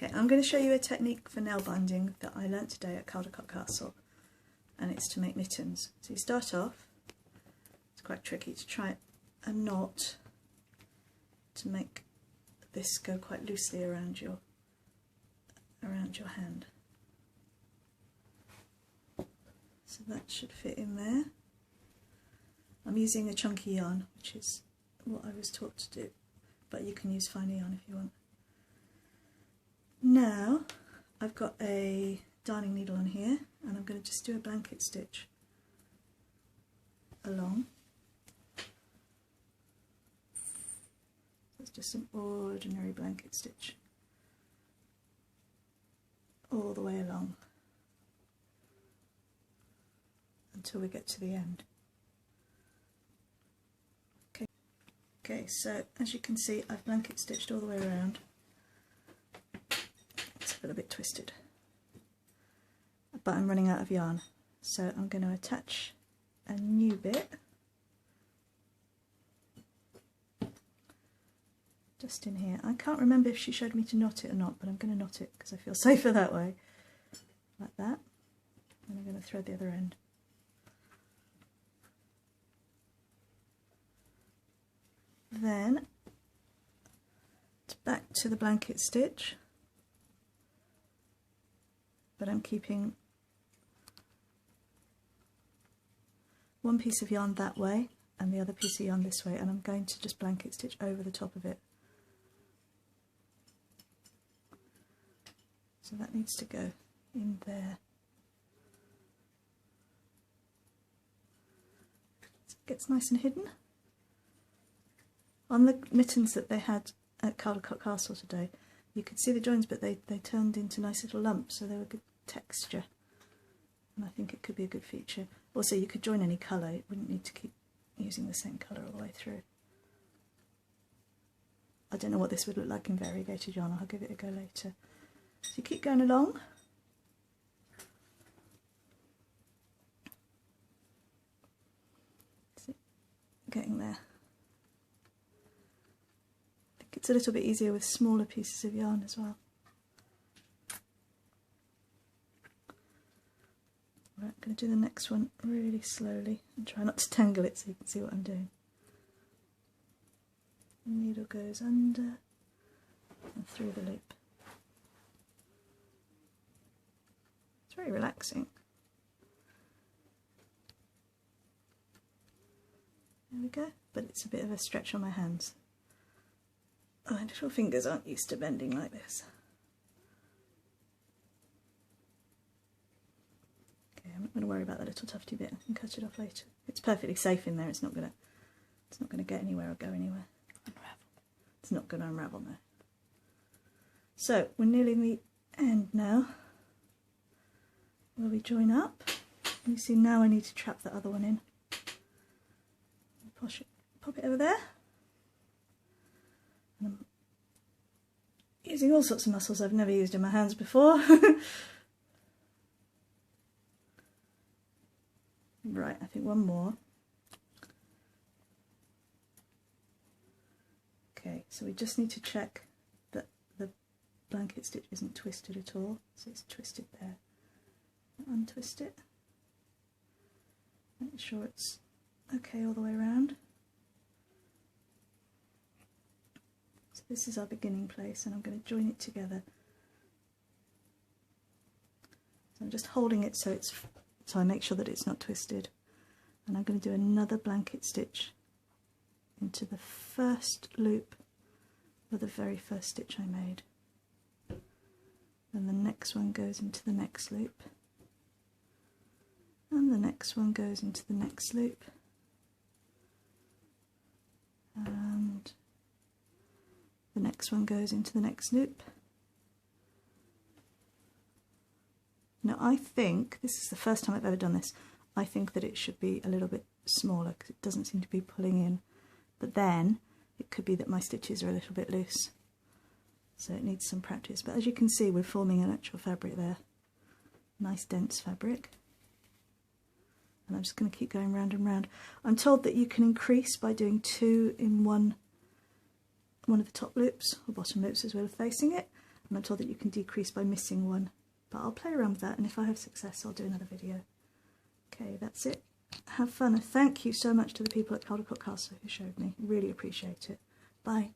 Okay, I'm going to show you a technique for nail binding that I learnt today at Caldecott Castle, and it's to make mittens. So you start off, it's quite tricky to try a knot to make this go quite loosely around your hand. So that should fit in there. I'm using a chunky yarn, which is what I was taught to do, but you can use finer yarn if you want. Now I've got a darning needle on here, and I'm going to just do a blanket stitch along. It's just an ordinary blanket stitch all the way along until we get to the end. Okay, so as you can see, I've blanket stitched all the way around. It's a little bit twisted, but I'm running out of yarn, so I'm going to attach a new bit just in here. I can't remember if she showed me to knot it or not, but I'm going to knot it because I feel safer that way, like that, and I'm going to thread the other end. Then it's back to the blanket stitch, but I'm keeping one piece of yarn that way and the other piece of yarn this way, and I'm going to just blanket stitch over the top of it. So that needs to go in there. So it gets nice and hidden. On the mittens that they had at Caldecott Castle today, you could see the joins, but they turned into nice little lumps, so they were good texture, and I think it could be a good feature. Also, you could join any colour, you wouldn't need to keep using the same colour all the way through. I don't know what this would look like in variegated yarn, I'll give it a go later. So you keep going along. See, getting there. It's a little bit easier with smaller pieces of yarn as well. Right, I'm going to do the next one really slowly and try not to tangle it so you can see what I'm doing. The needle goes under and through the loop. It's very relaxing. There we go, but it's a bit of a stretch on my hands. My little fingers aren't used to bending like this. Okay, I'm not going to worry about that little tufty bit. I can cut it off later. It's perfectly safe in there. It's not going to get anywhere or go anywhere. Unravel. It's not going to unravel now. So we're nearly the end now, where we join up. You see, now I need to trap the other one in. Pop it over there. I'm using all sorts of muscles I've never used in my hands before. Right, I think one more. Okay, so we just need to check that the blanket stitch isn't twisted at all. So it's twisted there. Untwist it. Make sure it's okay all the way around. This is our beginning place, and I'm going to join it together. So I'm just holding it so I make sure that it's not twisted, and I'm going to do another blanket stitch into the first loop of the very first stitch I made. Then the next one goes into the next loop, and the next one goes into the next loop, and the next one goes into the next loop. Now I think, this is the first time I've ever done this, I think that it should be a little bit smaller because it doesn't seem to be pulling in, but then it could be that my stitches are a little bit loose, so it needs some practice. But as you can see, we're forming an actual fabric there, nice dense fabric, and I'm just going to keep going round and round. I'm told that you can increase by doing 2 in one of the top loops or bottom loops as well as facing it, and I'm told that you can decrease by missing one, but I'll play around with that, and if I have success I'll do another video. Okay, that's it. Have fun, and thank you so much to the people at Caldercook Castle who showed me. Really appreciate it. Bye.